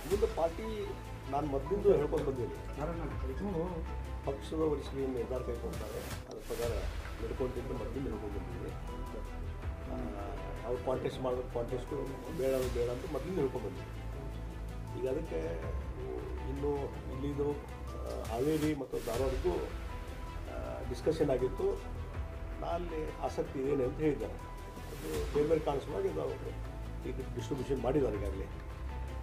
ಮುಂದೆ ಪಾರ್ಟಿ ನಾನು ಮೊದಲಿಂದ ಹೇಳ್ಕೊಂಡು ಬಂದೀನಿ. ಪಕ್ಷದ ವರಿಷ್ಠರು ನಿರ್ಧಾರ ಕೈಗೊಳ್ತಾರೆ, ಅದ್ರ ಪ್ರಕಾರ ನಡ್ಕೊಂಡಿದ್ದು ಮೊದಲಿಂದ ಹೇಳ್ಕೊಂಡು ಬಂದಿದ್ದೀನಿ. ಅವ್ರು ಕಾಂಟೆಸ್ಟ್ ಮಾಡೋದು ಕಾಂಟೆಸ್ಟು ಬೇಡ ಅಂತ ಮೊದಲಿಂದ ಹೇಳ್ಕೊಂಡು ಬಂದಿದ್ದೀನಿ. ಈಗ ಅದಕ್ಕೆ ಇನ್ನು ಇಲ್ಲಿದು ಹಾವೇರಿ ಮತ್ತು ಧಾರವಾಡಕ್ಕೂ ಡಿಸ್ಕಷನ್ ಆಗಿತ್ತು. ಅಲ್ಲಿ ಆಸಕ್ತಿ ಇದೇನೆ ಅಂತ ಹೇಳಿದ್ದಾರೆ. ಅದು ಬೇರೆ ಬೇರೆ ಕಾಣಿಸುವಾಗ ಇದು ಈಗ ಡಿಸ್ಟ್ರಿಬ್ಯೂಷನ್ ಮಾಡಿದ್ದಾರೆ ಈಗಾಗಲೇ.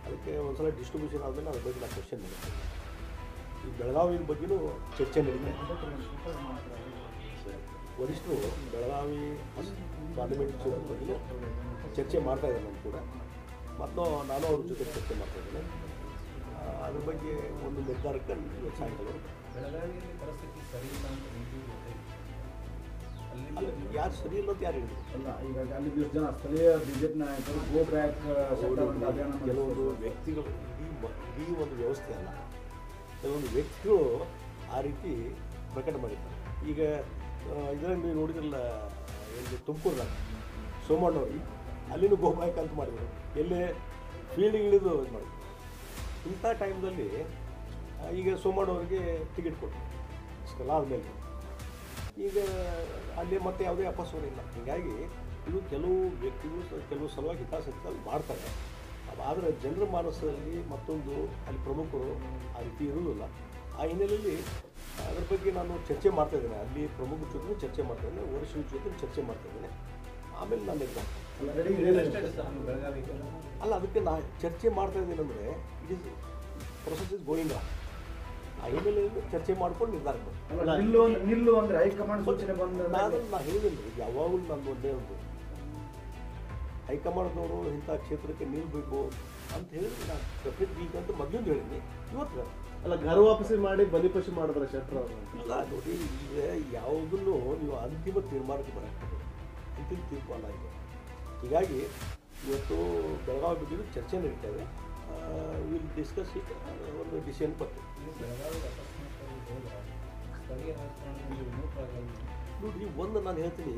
ಅದಕ್ಕೆ ಒಂದು ಸಲ ಡಿಸ್ಟ್ರಿಬ್ಯೂಷನ್ ಆದಮೇಲೆ ಅದ್ರ ಬಗ್ಗೆ ನಾನು ಕ್ವಶನ್ ಮಾಡ್ತೀನಿ. ಈ ಬೆಳಗಾವಿ ಬಗ್ಗೆಯೂ ಚರ್ಚೆ ನಡೀತಾ ವರಿಷ್ಠರು ಬೆಳಗಾವಿ ಪಾರ್ಲಿಮೆಂಟ್ ಬಗ್ಗೆ ಚರ್ಚೆ ಮಾಡ್ತಾಯಿದ್ದಾರೆ ನಾನು ಕೂಡ. ಮತ್ತು ನಾನು ಅವ್ರ ಜೊತೆ ಚರ್ಚೆ ಮಾಡ್ತಾಯಿದ್ದೇನೆ. ಅದ್ರ ಬಗ್ಗೆ ಒಂದು ನಿರ್ಧಾರಕ್ಕೆ ಇವತ್ತು ಸಾಯಂಕಾಲ ಬೆಳಗಾವಿಯಲ್ಲಿ ಪರಿಸ್ಥಿತಿ ಸರಿ ಇಲ್ಲ ಅಂತ ಯಾರು ಸರಿ ಇಲ್ಲ ಅಂತ ಯಾರು ಹೇಳಿದ್ರು? ಅಲ್ಲ, ಈಗ ಅಲ್ಲಿ ಜನ ಸ್ಥಳೀಯ ಬಿಜೆಪಿ ನಾಯಕರು ಗೋ ಬ್ಯಾಕ್ ಕೆಲವೊಂದು ವ್ಯಕ್ತಿಗಳು ಇಡೀ ಒಂದು ವ್ಯವಸ್ಥೆ ಅಲ್ಲ, ಕೆಲವೊಂದು ವ್ಯಕ್ತಿಗಳು ಆ ರೀತಿ ಪ್ರಕಟ ಮಾಡಿದ್ದಾರೆ. ಈಗ ಇದರಲ್ಲಿ ನೀವು ನೋಡಿದ್ರಲ್ಲ, ಎಲ್ಲಿ ತುಮಕೂರಿನಾಗ ಸೋಮಣ್ಣವ್ರಿಗೆ ಅಲ್ಲಿನೂ ಗೋ ಬ್ಯಾಕ್ ಅಂತ ಮಾಡಿದರು, ಎಲ್ಲೇ ಫೀಲ್ಡಿಗೆ ಇಳಿದು ಇದು ಮಾಡಿದ್ರು. ಇಂಥ ಟೈಮ್ದಲ್ಲಿ ಈಗ ಸೋಮಣ್ಣವ್ರಿಗೆ ಟಿಕೆಟ್ ಕೊಟ್ಟರು ಇಷ್ಟೆಲ್ಲ ಆದಮೇಲೆ. ಈಗ ಅಲ್ಲಿ ಮತ್ತೆ ಯಾವುದೇ ಅಪಸ್ವರ ಇಲ್ಲ. ಹೀಗಾಗಿ ಇದು ಕೆಲವು ವ್ಯಕ್ತಿಗಳು ಕೆಲವು ಸಲುವಾಗಿ ಹಿತಾಸಕ್ತಿ ಮಾಡ್ತಾರೆ. ಆದರೆ ಜನರ ಮಾನಸದಲ್ಲಿ ಮತ್ತೊಂದು ಅಲ್ಲಿ ಪ್ರಮುಖರು ಆ ರೀತಿ ಇರೋದಿಲ್ಲ. ಆ ಹಿನ್ನೆಲೆಯಲ್ಲಿ ಅದ್ರ ಬಗ್ಗೆ ನಾನು ಚರ್ಚೆ ಮಾಡ್ತಾಯಿದ್ದೇನೆ. ಅಲ್ಲಿ ಪ್ರಮುಖರ ಜೊತೆ ಚರ್ಚೆ ಮಾಡ್ತಾಯಿದ್ದೇನೆ, ವರಿಷ್ಠರ ಜೊತೆ ಚರ್ಚೆ ಮಾಡ್ತಾಯಿದ್ದೇನೆ. ಆಮೇಲೆ ನಾನು ನಿರ್ಧಾರ ಅಲ್ಲ, ಅದಕ್ಕೆ ನಾನು ಚರ್ಚೆ ಮಾಡ್ತಾಯಿದ್ದೀನಿ ಅಂದರೆ it is process is going on. ಆ ಹಿನ್ನೆಲೆಯಲ್ಲಿ ಚರ್ಚೆ ಮಾಡ್ಕೊಂಡು ನಿರ್ಧಾರ ನಿಲ್ಲು ಅಂದರೆ ಹೈಕಮಾಂಡ್ ಸೂಚನೆ ಬಂದ ನಾನು ಹೇಳಿದ್ದೀನಿ. ಯಾವಾಗಲೂ ನಾನು ಒಂದೇ ಒಂದು ಹೈಕಮಾಂಡ್ನವರು ಇಂಥ ಕ್ಷೇತ್ರಕ್ಕೆ ನಿಲ್ಲಬೇಕು ಅಂತ ಹೇಳಿದ್ರೆ ನಾನು ಡೆಫಿನೆಟ್ ಈಗ ಅಂತ ಮೊದಲಿಂದ ಹೇಳಿದ್ದೀನಿ. ಇವತ್ತು ಅಲ್ಲ, ಘರ ವಾಪಸಿ ಮಾಡಿ ಬಲಿಪಶು ಮಾಡಿದ್ರೆ ಶೆಟ್ಟರ್ ಅವರು ಇಲ್ಲ ನೋಡಿ. ಈಗ ಯಾವುದನ್ನು ನೀವು ಅಂತಿಮ ತೀರ್ಮಾನಕ್ಕೆ ಬರಬೇಕು, ಅಂತಿಮ ತೀರ್ಮಾನ ಇದೆ. ಹೀಗಾಗಿ ಇವತ್ತು ಬೆಳಗಾವಿ ಬಗ್ಗೆ ಚರ್ಚೆ ನಡೀತಾ ಇದೆ. ವಿಲ್ ಡಿಸ್ಕಸ್ ಇಟ್, ಒಂದು ಡಿಸಿಷನ್ ಬರ್ತೀವಿ. ನೋಡಿ, ಒಂದು ನಾನು ಹೇಳ್ತೀನಿ,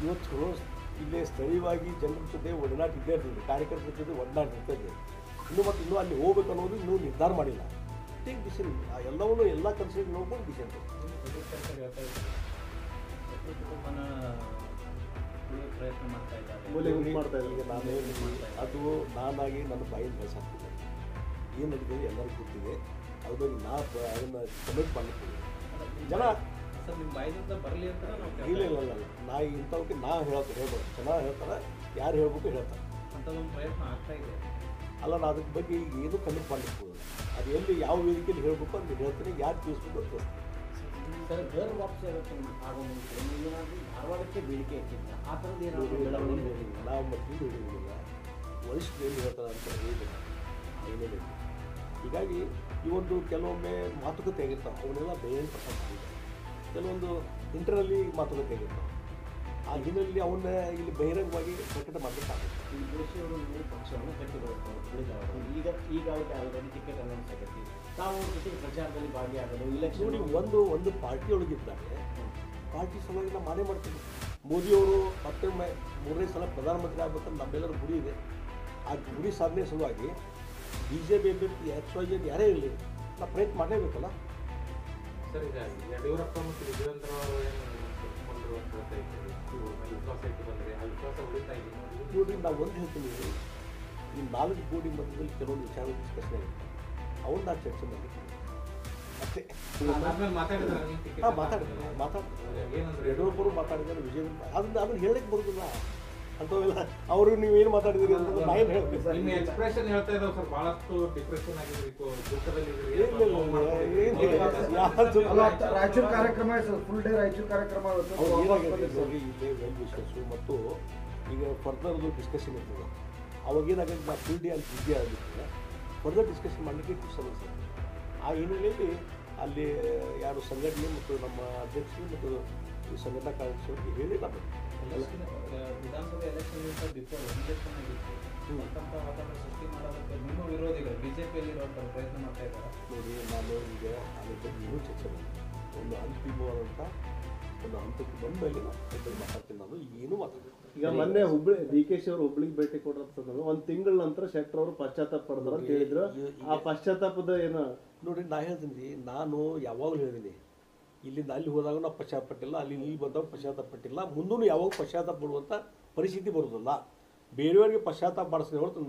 ಇವತ್ತು ಇಲ್ಲೇ ಸ್ಥಳೀಯವಾಗಿ ಜನರ ಜೊತೆ ಒಡನಾಟ ಇದ್ದೇ ಇರ್ತದೆ, ಕಾರ್ಯಕರ್ತರ ಜೊತೆ ಒಡನಾಟ ಇರ್ತದೆ. ಇನ್ನೂ ಅಲ್ಲಿ ಹೋಗ್ಬೇಕು ಅನ್ನೋದು ಇನ್ನೂ ನಿರ್ಧಾರ ಮಾಡಿಲ್ಲ. ಟೇಕ್ ಡಿಸಿಷನ್, ಎಲ್ಲವನ್ನೂ ಎಲ್ಲ ಕನ್ಸಿಡರ್ ನೋಡ್ಕೊಂಡು ಡಿಸಿಷನ್ ಈಗ ನಾನು ಅದು ನಾನಾಗಿ ನನ್ನ ಬಾಯಿಂದ ಬೆಳೆಸಾಕ್ತಿದ್ದೆ. ಏನು ನಡೀತಿದೆ ಎಲ್ಲರಿಗೂ ಗೊತ್ತಿದೆ. ಅದ್ರ ಬಗ್ಗೆ ಅದನ್ನು ಕಮೆಂಟ್ ಮಾಡಲಿಕ್ಕೆ ಜನ ನಿಮ್ಮ ಬಾಯಿಂದ ಬರಲಿ ಅಂತ ಇಲ್ಲ. ನಾ ಇಂಥವಕ್ಕೆ ಹೇಳ್ಬೋದು, ಚೆನ್ನಾಗಿ ಹೇಳ್ತಾರೆ, ಯಾರು ಹೇಳ್ಬೇಕು ಹೇಳ್ತಾರೆ. ಅಂಥದ್ದೊಂದು ಪ್ರಯತ್ನ ಆಗ್ತಾ ಇದೆ. ಅಲ್ಲ, ನಾನು ಅದ್ರ ಬಗ್ಗೆ ಈಗ ಏನೂ ಕಮೆಂಟ್ ಮಾಡಲಿಕ್ಕೆ ಹೋಗೋದು. ಅದು ಎಲ್ಲಿ ಯಾವ ವೇದಿಕೆಯಲ್ಲಿ ಹೇಳಬೇಕು ಅಂತ ಹೇಳ್ತೀನಿ, ಯಾರು ತಿಳಿಸ್ಬೇಕು ಅಂತ ಸರ್, ಘರ್ ವಾಪಸ್ ಆಗೋ ಮುಂಚೆ ನೀವೇನಾದರೂ ಧಾರವಾಡಕ್ಕೆ ಬೇಡಿಕೆ ಇಟ್ಟಿಲ್ಲ, ಆ ಥರದ್ದು ಏನಾದರೂ ನಾವು ಮೊದಲು ಹೇಳಿಲ್ಲ, ವರಿಷ್ಠರು ಏನು ಹೇಳ್ತಾರೆ ಅಂತ ಹೇಳಿಲ್ಲ ಏನೇನಿಲ್ಲ. ಹೀಗಾಗಿ ಈ ಒಂದು ಕೆಲವೊಮ್ಮೆ ಮಾತುಕತೆ ಆಗಿರ್ತಾವೆ, ಅವನ್ನೆಲ್ಲ ಬೇರೆ ಪ್ರಸಾದ ಕೆಲವೊಂದು ಇಂಟರ್ನಲ್ಲಿ ಮಾತುಕತೆ ಆಗಿರ್ತಾವೆ. ಆ ಹಿನ್ನೆಲೆಯಲ್ಲಿ ಅವನ್ನ ಇಲ್ಲಿ ಬಹಿರಂಗವಾಗಿ ಪ್ರಕಟ ಮಾಡಬೇಕಾಗುತ್ತೆ. ಈ ಜೋಶಿಯವರು ನೀವು ಪಕ್ಷವನ್ನು ಕಟ್ಟಿಕೊಳ್ತಾರೆ. ಈಗ ಅವ್ರಿಗೆ ಆಲ್ರೆಡಿ ಟಿಕೆಟ್ ಅನೌನ್ಸ್ ಆಗೈತಿ. ತಾವು ಜೊತೆಗೆ ಪ್ರಚಾರದಲ್ಲಿ ಭಾಗಿಯಾಗೋದು, ಇಲೆಕ್ಷನ್ ನೋಡಿ, ಒಂದು ಪಾರ್ಟಿಯೊಳಗಿದ್ದಾಗ ಪಾರ್ಟಿ ಸಲುವಾಗಿ ನಾವು ಮಾಡೇ ಮಾಡ್ತೀವಿ. ಮೋದಿಯವರು ಮತ್ತೊಮ್ಮೆ 3ನೇ ಸಲ ಪ್ರಧಾನಮಂತ್ರಿ ಆಗ್ಬೇಕಂತ ನಮ್ಮೆಲ್ಲರ ಗುರಿ ಇದೆ. ಆ ಗುರಿ ಸಾಧನೆ ಸಲುವಾಗಿ BJP ಅಭ್ಯರ್ಥಿ XYZ ಯಾರೇ ಇರಲಿ, ನಾವು ಪ್ರಯತ್ನ ಮಾಡಲೇಬೇಕಲ್ಲ. ಸರ್, ಈಗ ಯಡಿಯೂರಪ್ಪ ಮತ್ತು ವಿಜಯೇಂದ್ರ ಅವರು ವಿಶ್ವಾಸ ಇಟ್ಟು ಬಂದರೆ ಆ ವಿಶ್ವಾಸ ಉಳಿತಾ ಇದೆ ನೋಡಿ. ನಾವು ಒಂದು ಹೇಳ್ತೀನಿ, ಈ 4 ಕೋಟಿ ಮಧ್ಯದಲ್ಲಿ ಕೆಲವೊಂದು ವಿಚಾರ ಡಿಸ್ಕಷನ್ ಆಗುತ್ತೆ, ಅವನ್ನ ನಾವು ಚರ್ಚೆ ಮಾಡಲಿಕ್ಕೆ ಅಷ್ಟೇ. ಯಡಿಯೂರಪ್ಪರು ಮಾತಾಡಿದ್ದಾರೆ, ವಿಜಯೇಂದ್ರ ಅದನ್ನು ಹೇಳಕ್ಕೆ ಬರೋದಿಲ್ಲ ಅಂಥವೆಲ್ಲ. ಅವರು ನೀವೇನು ಮಾತಾಡಿದಿರಿ ಅಂತ ನಾನು ಹೇಳ್ತೀನಿ. ನಿಮ್ಮ ಎಕ್ಸ್ಪ್ರೆಷನ್ ಹೇಳ್ತಾ ಇದ್ದಾವೆ ಸರ್, ಭಾಳಷ್ಟು ಡಿಪ್ರೆಷನ್ ಆಗಿದ್ರಿ, ದುಃಖದಲ್ಲಿ ರಾಯಚೂರು ಕಾರ್ಯಕ್ರಮ, ಫುಲ್ ಡೇ ರಾಯಚೂರು ಕಾರ್ಯಕ್ರಮ ಇಲ್ಲೇ ವೆಲ್ ವಿಶಸ್ಸು ಮತ್ತು ಈಗ ಫರ್ದರ್ದು ಡಿಸ್ಕಷನ್ ಇರ್ತದೆ. ಅವಾಗ ಏನಾಗುತ್ತೆ, ನಾವು ಫುಲ್ ಡೇ ಅಲ್ಲಿ ಬಿಜಿ ಆಗಿರ್ತದೆ, ಫರ್ದರ್ ಡಿಸ್ಕಷನ್ ಮಾಡಲಿಕ್ಕೆ ಡಿಸ್ಟರ್ಬೆನ್ಸ್ ಆಗ್ತದೆ. ಆ ಹಿನ್ನೆಲೆಯಲ್ಲಿ ಅಲ್ಲಿ ಯಾರು ಸಂಘಟನೆ ಮತ್ತು ನಮ್ಮ ಅಧ್ಯಕ್ಷರು ಮತ್ತು ಈ ಸಂಘಟನಾ ಕಾರ್ಯದರ್ಶಿಗಳಿಗೆ ಹೇಳಿ ನಾವು ವಿಧಾನಸಭೆ ಎಲೆಕ್ಷನ್ ಬಿಫೋರ್ ಎಲೆಕ್ಷನ್ ಆಗಿತ್ತು ಅಂತಂತ ವಾತಾವರಣ ಸೃಷ್ಟಿ ಮಾಡೋದಕ್ಕೆ ನಿಮ್ಮ ವಿರೋಧಿಗಳು BJPಯಲ್ಲಿ ಇರುವಂಥ ಪ್ರಯತ್ನ ಮಾಡ್ತಾ ಇದ್ದಾರೆ. ನೋಡಿ, ನಾನು ಈಗ ಅದ್ರ ಬಗ್ಗೆ ಇನ್ನೂ ಚರ್ಚೆ ಮಾಡ್ತೀನಿ. ಒಂದು ಅಂತಿಮವಾದಂಥ ಒಂದು ಹಂತಕ್ಕೆ ಬಂದ ಮೇಲೆ ನಾನು ಮಾತಾಡ್ತೀನಿ. ನಾನು ಏನು ಮಾತಾಡ್ತೀನಿ. ಈಗ ಮೊನ್ನೆ ಡಿ ಕೆ ಶಿ ಅವರು ಹುಬ್ಳಿಗೆ ಭೇಟಿ ಕೊಡೋದು ಒಂದು ತಿಂಗಳ ನಂತರ ಶೆಟ್ಟರ್ ಅವರು ಪಶ್ಚಾತ್ತಾಪ ಪಡೆದ್ರು ಅಂತ ಹೇಳಿದ್ರು. ಆ ಪಶ್ಚಾತ್ತಾಪದ ಏನು ನೋಡಿ, ನಾ ಹೇಳ್ತೀನಿ, ನಾನು ಯಾವಾಗಲೂ ಹೇಳಿದ್ದೀನಿ, ಇಲ್ಲಿಂದ ಅಲ್ಲಿ ಹೋದಾಗ ನಾವು ಪಶ್ಚಾತ್ತಾಪ ಪಟ್ಟಿಲ್ಲ, ಅಲ್ಲಿ ಇಲ್ಲಿ ಬಂದಾಗ ಪಶ್ಚಾತ್ತಾಪ ಪಟ್ಟಿಲ್ಲ, ಮುಂದೂ ಯಾವಾಗ ಪಶ್ಚಾತ್ತಾಪ ಪಡುವಂಥ ಪರಿಸ್ಥಿತಿ ಬರೋದಿಲ್ಲ. ಬೇರೆಯವರಿಗೆ ಪಶ್ಚಾತ್ತಾಪ ಮಾಡಿಸ್ತೀನಿ ಹೊರತು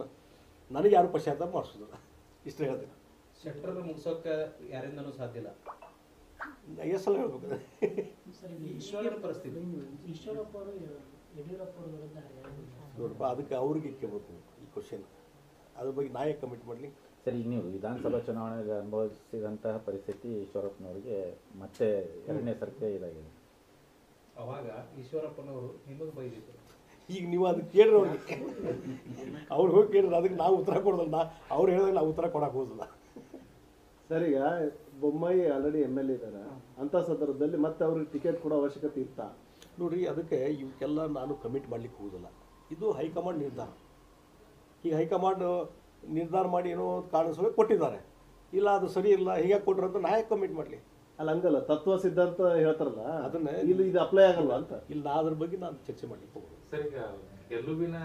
ನನಗೆ ಯಾರು ಪಶ್ಚಾತ್ತಾಪ ಮಾಡಿಸೋದಿಲ್ಲ. ಇಷ್ಟು ಹೇಳ್ತೀನಿ. ಶೆಟ್ಟರ್ ಮುಗಿಸೋಕೆ ಯಾರಿಂದನೂ ಸಾಧ್ಯ ಇಲ್ಲ. ಎಷ್ಟು ಸಲ ಹೇಳ್ಬೇಕು ಈಶ್ವರನ ಪರಿಸ್ಥಿತಿ. ಈಶ್ವರಪ್ಪ ಅವರು ಯಡಿಯೂರಪ್ಪ ಅವರ ವಿರುದ್ಧ ಹರಿಯಾಣ ನೋಡಪ್ಪ, ಅದಕ್ಕೆ ಅವ್ರಿಗೆ ಕೇಳಬೇಕು ಈ ಕ್ವಶನ್. ಅದ್ರ ಬಗ್ಗೆ ನಾ ಯಾಕೆ ಕಮಿಟ್ ಮಾಡಲಿ? ಸರ್, ಈಗ ನೀವು ವಿಧಾನಸಭಾ ಚುನಾವಣೆಗೆ ಅನುಭವಿಸಿದಂತಹ ಪರಿಸ್ಥಿತಿ ಈಶ್ವರಪ್ಪನವರಿಗೆ ಮತ್ತೆ ಎರಡನೇ ಸರ್ತಿ ಇದಾಗಿದೆ. ಅವಾಗ ಈಶ್ವರಪ್ಪನವರು ನಿಮಗೆ ಬೈದಿದ್ರು. ಈಗ ನೀವು ಅದಕ್ಕೆ ಕೇಳ್ರಿ ಅವ್ರಿಗೆ. ಅವ್ರು ಹೋಗಿ ಕೇಳಿದ್ರೆ ಅದಕ್ಕೆ ನಾವು ಉತ್ತರ ಕೊಡೋದಲ್ಲ. ಅವ್ರು ಹೇಳಿದ್ರೆ ನಾವು ಉತ್ತರ ಕೊಡಕ್ಕೆ ಹೋಗೋದಿಲ್ಲ. ಸರ್, ಈಗ ಬೊಮ್ಮಾಯಿ ಆಲ್ರೆಡಿ MLA ಇದ್ದಾರೆ. ಅಂಥ ಸಂದರ್ಭದಲ್ಲಿ ಮತ್ತೆ ಅವ್ರಿಗೆ ಟಿಕೆಟ್ ಕೊಡೋ ಅವಶ್ಯಕತೆ ಇತ್ತಾ? ನೋಡ್ರಿ, ಅದಕ್ಕೆ ಇವಕ್ಕೆಲ್ಲ ನಾನು ಕಮಿಟ್ ಮಾಡ್ಲಿಕ್ಕೆ ಹೋಗೋದಿಲ್ಲ. ಇದು ಹೈಕಮಾಂಡ್ ನಿರ್ಧಾರ. ಈಗ ಹೈಕಮಾಂಡ್ ನಿರ್ಧಾರ ಮಾಡಿ ಏನೋ ಕಾರಣಸಭೆ ಕೊಟ್ಟಿದ್ದಾರೆ. ಇಲ್ಲ ಅದು ಸರಿ ಇಲ್ಲ, ಹೀಗೆ ಕೊಟ್ರು ಅಂತ ನಾ ಯಾಕೆ ಕಮಿಟ್ ಮಾಡಲಿ? ಅಲ್ಲ, ಹಂಗಲ್ಲ, ತತ್ವ ಸಿದ್ಧಾಂತ ಹೇಳ್ತಾರಲ್ಲ, ಅದನ್ನ ಇಲ್ಲಿ ಇದು ಅಪ್ಲೈ ಆಗಲ್ವಾ ಅಂತ. ಇಲ್ಲ, ನಾ ಅದ್ರ ಬಗ್ಗೆ ನಾನು ಚರ್ಚೆ ಮಾಡ್ಲಿಕ್ಕೆ ಹೋಗೋದು. ಸರ್, ಈಗ ಗೆಲುವಿನ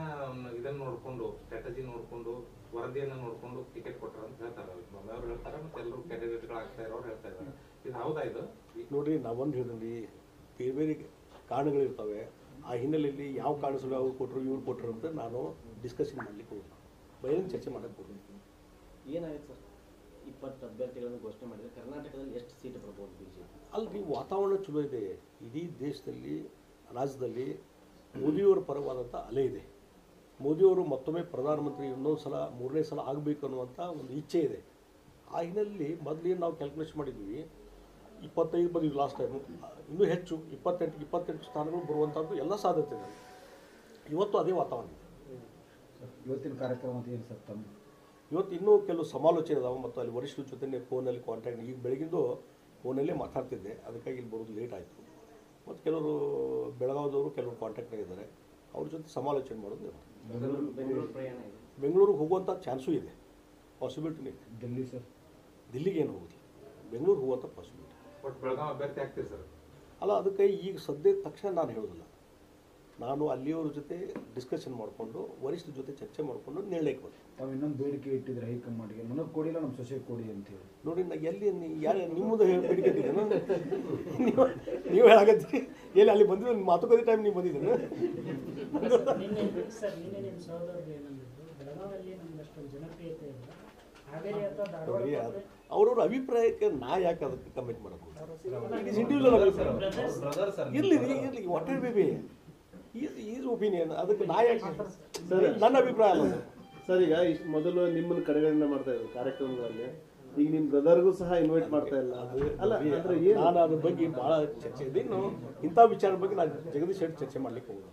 ಇದನ್ನ ನೋಡ್ಕೊಂಡು, ಸ್ಟ್ರಾಟಜಿ ನೋಡ್ಕೊಂಡು, ವರದಿಯನ್ನ ನೋಡ್ಕೊಂಡು ಟಿಕೆಟ್ ಕೊಟ್ಟಾರ ಅಂತ ಹೇಳ್ತಾರೆ. ಅವ್ರು ಹೇಳ್ತಾರೆ, ಮತ್ತೆ ಎಲ್ಲರೂ ಕ್ಯಾಂಡಿಡೇಟ್ಗಳು ಆಗ್ತಾ ಇರೋರು ಹೇಳ್ತಾ ಇದ್ದಾರೆ. ಇದು ಹೌದಾ? ಇದು ನೋಡ್ರಿ, ನಾವೊಂದು ಹೇಳಿದ್ರಿ, ಬೇರೆ ಬೇರೆ ಕಾರಣಗಳಿರ್ತವೆ. ಆ ಹಿನ್ನೆಲೆಯಲ್ಲಿ ಯಾವ ಕಾರಣಗಳು ಅವ್ರು ಕೊಟ್ಟರು ಇವ್ರು ಕೊಟ್ಟರು ಅಂತ ನಾನು ಡಿಸ್ಕಷನ್ ಮಾಡ್ಲಿಕ್ಕೆ ಹೋಗೋದು, ಬಯಲು ಚರ್ಚೆ ಮಾಡಕ್ಕೆ ಹೋಗೋದು. ಏನಾಗುತ್ತೆ ಸರ್, 20 ಅಭ್ಯರ್ಥಿಗಳನ್ನು ಘೋಷಣೆ ಮಾಡಿದರೆ ಕರ್ನಾಟಕದಲ್ಲಿ ಎಷ್ಟು ಸೀಟ್ ಬರ್ಬೋದು BJP? ಅಲ್ರಿ, ವಾತಾವರಣ ಚಲೋ ಇದೆ. ಇಡೀ ದೇಶದಲ್ಲಿ, ರಾಜ್ಯದಲ್ಲಿ ಮೋದಿಯವರ ಪರವಾದಂಥ ಅಲೆ ಇದೆ. ಮೋದಿಯವರು ಮತ್ತೊಮ್ಮೆ ಪ್ರಧಾನಮಂತ್ರಿ ಇನ್ನೊಂದು ಸಲ 3ನೇ ಸಲ ಆಗಬೇಕು ಅನ್ನುವಂಥ ಒಂದು ಇಚ್ಛೆ ಇದೆ. ಆ ಹಿನ್ನೆಲೆಯಲ್ಲಿ ಮೊದಲೇನು ನಾವು ಕ್ಯಾಲ್ಕುಲೇಷನ್ ಮಾಡಿದ್ವಿ, 25 ಬಂದಿದ್ದು ಲಾಸ್ಟ್ ಟೈಮು, ಇನ್ನೂ ಹೆಚ್ಚು 28 ಸ್ಥಾನಗಳು ಬರುವಂಥದ್ದು ಎಲ್ಲ ಸಾಧ್ಯತೆ ಇದೆ. ಇವತ್ತು ಅದೇ ವಾತಾವರಣ ಇದೆ. ಇವತ್ತಿನ ಕಾರ್ಯಕ್ರಮ ಏನು ಸರ್ ತಮ್ಮ? ಇವತ್ತು ಇನ್ನೂ ಕೆಲವು ಸಮಾಲೋಚನೆ ಇದಾವೆ ಮತ್ತು ಅಲ್ಲಿ ವರಿಷ್ಠರ ಜೊತೆ ಫೋನಲ್ಲಿ ಕಾಂಟ್ಯಾಕ್ಟ್. ಈಗ ಬೆಳಗಿಂದು ಫೋನಲ್ಲೇ ಮಾತಾಡ್ತಿದ್ದೆ, ಅದಕ್ಕಾಗಿ ಇಲ್ಲಿ ಬರೋದು ಲೇಟ್ ಆಯಿತು. ಮತ್ತು ಕೆಲವರು ಬೆಳಗಾವಿದವರು ಕೆಲವರು ಕಾಂಟ್ಯಾಕ್ಟ್ನಾಗಿದ್ದಾರೆ, ಅವ್ರ ಜೊತೆ ಸಮಾಲೋಚನೆ ಮಾಡೋದು. ಬೆಂಗಳೂರು ಪ್ರಯಾಣ ಇದೆ. ಬೆಂಗಳೂರಿಗೆ ಹೋಗುವಂಥ ಚಾನ್ಸು ಇದೆ, ಪಾಸಿಬಿಲಿಟಿನೂ ಇದೆ. ಡೆಲ್ಲಿ ಸರ್? ದಿಲ್ಲಿಗೆ ಏನು ಹೋಗೋದಿಲ್ಲ, ಬೆಂಗಳೂರು ಹೋಗುವಂಥ ಪಾಸಿಬಿಲಿಟಿ. ಬಟ್ ಬೆಳಗಾವಿ ಅಭ್ಯರ್ಥಿ ಆಗ್ತೀರಿ ಸರ್? ಅಲ್ಲ, ಅದಕ್ಕೆ ಈಗ ಸದ್ಯದ ತಕ್ಷಣ ನಾನು ಹೇಳೋದಿಲ್ಲ. ನಾನು ಅಲ್ಲಿಯವ್ರ ಜೊತೆ ಡಿಸ್ಕಷನ್ ಮಾಡಿಕೊಂಡು ವರಿಷ್ಠರ ಜೊತೆ ಚರ್ಚೆ ಮಾಡಿಕೊಂಡು ನಿರ್ಣಯಕ್ಕೆ ಬಂದೆ. ತಾವು ಇನ್ನೊಂದು ಬೇಡಿಕೆ ಇಟ್ಟಿದ್ರೆ ಹೈಕಮಾಂಡ್ಗೆ, ನನಗೆ ಕೊಡಿಲ್ಲ ನಮ್ಮ ಸೊಸೆ ಕೊಡಿ ಅಂತ ಹೇಳಿ. ನೋಡಿ, ನಾ ಎಲ್ಲಿ ಯಾರು ನಿಮ್ಮದು ಬೇಡಿಕೆ ಇಟ್ಟಿದ್ದೇನೆ? ನೀವು ಹೇಳಾಗತ್ತೀರಿ, ಎಲ್ಲಿ ಅಲ್ಲಿ ಬಂದಿದ್ದು ನಿಮ್ಮ ಮಾತುಕತೆ ಟೈಮ್ ನೀವು ಬಂದಿದ್ದೇನೆ. ನಿನ್ನೆ ನಿಮ್ಮ ಸಹೋದರರು ಏನಂದಿದ್ರು, ಬೆಳಗಾವಿಯಲ್ಲಿ ನಮ್ಗೆ ಅಷ್ಟೊಂದು ಜನಪ್ರಿಯತೆ ಇಲ್ಲ, ಹಾವೇರಿ ಅಥವಾ ಧಾರವಾಡ ಅವ್ರವ್ರ ಅಭಿಪ್ರಾಯಕ್ಕೆ ನಾ ಯಾಕೆ ಅದಕ್ಕೆ ಕಮೆಂಟ್ ಮಾಡಬೇಕು? ಇಂಡಿವಿಜುವಲ್ ಇರಲಿ ಇರಲಿ, what ever baby is opinion. ಅದಕ್ಕೆ ನಾ ಯಾಕೆ? ನನ್ನ ಅಭಿಪ್ರಾಯ ಅಲ್ಲ ಸರ್. ಈಗ ಮೊದಲು ನಿಮ್ಮನ್ನು ಕಡೆಗಣನೆ ಮಾಡ್ತಾ ಇದ್ರು ಕಾರ್ಯಕ್ರಮಗಳಲ್ಲಿ, ಈಗ ನಿಮ್ಮ ಬ್ರದರ್ಗೂ ಸಹ ಇನ್ವೈಟ್ ಮಾಡ್ತಾ ಇಲ್ಲ. ಅಲ್ಲ, ಅಂದ್ರೆ ಏನು? ನಾನು ಅದ್ರ ಬಗ್ಗೆ ಭಾಳ ಚರ್ಚೆ ಇದೆ. ಇನ್ನು ಇಂಥ ವಿಚಾರದ ಬಗ್ಗೆ ನಾನು ಜಗದೀಶ್ ಶೆಟ್ಟಿ ಚರ್ಚೆ ಮಾಡ್ಲಿಕ್ಕೆ ಹೋಗೋದು.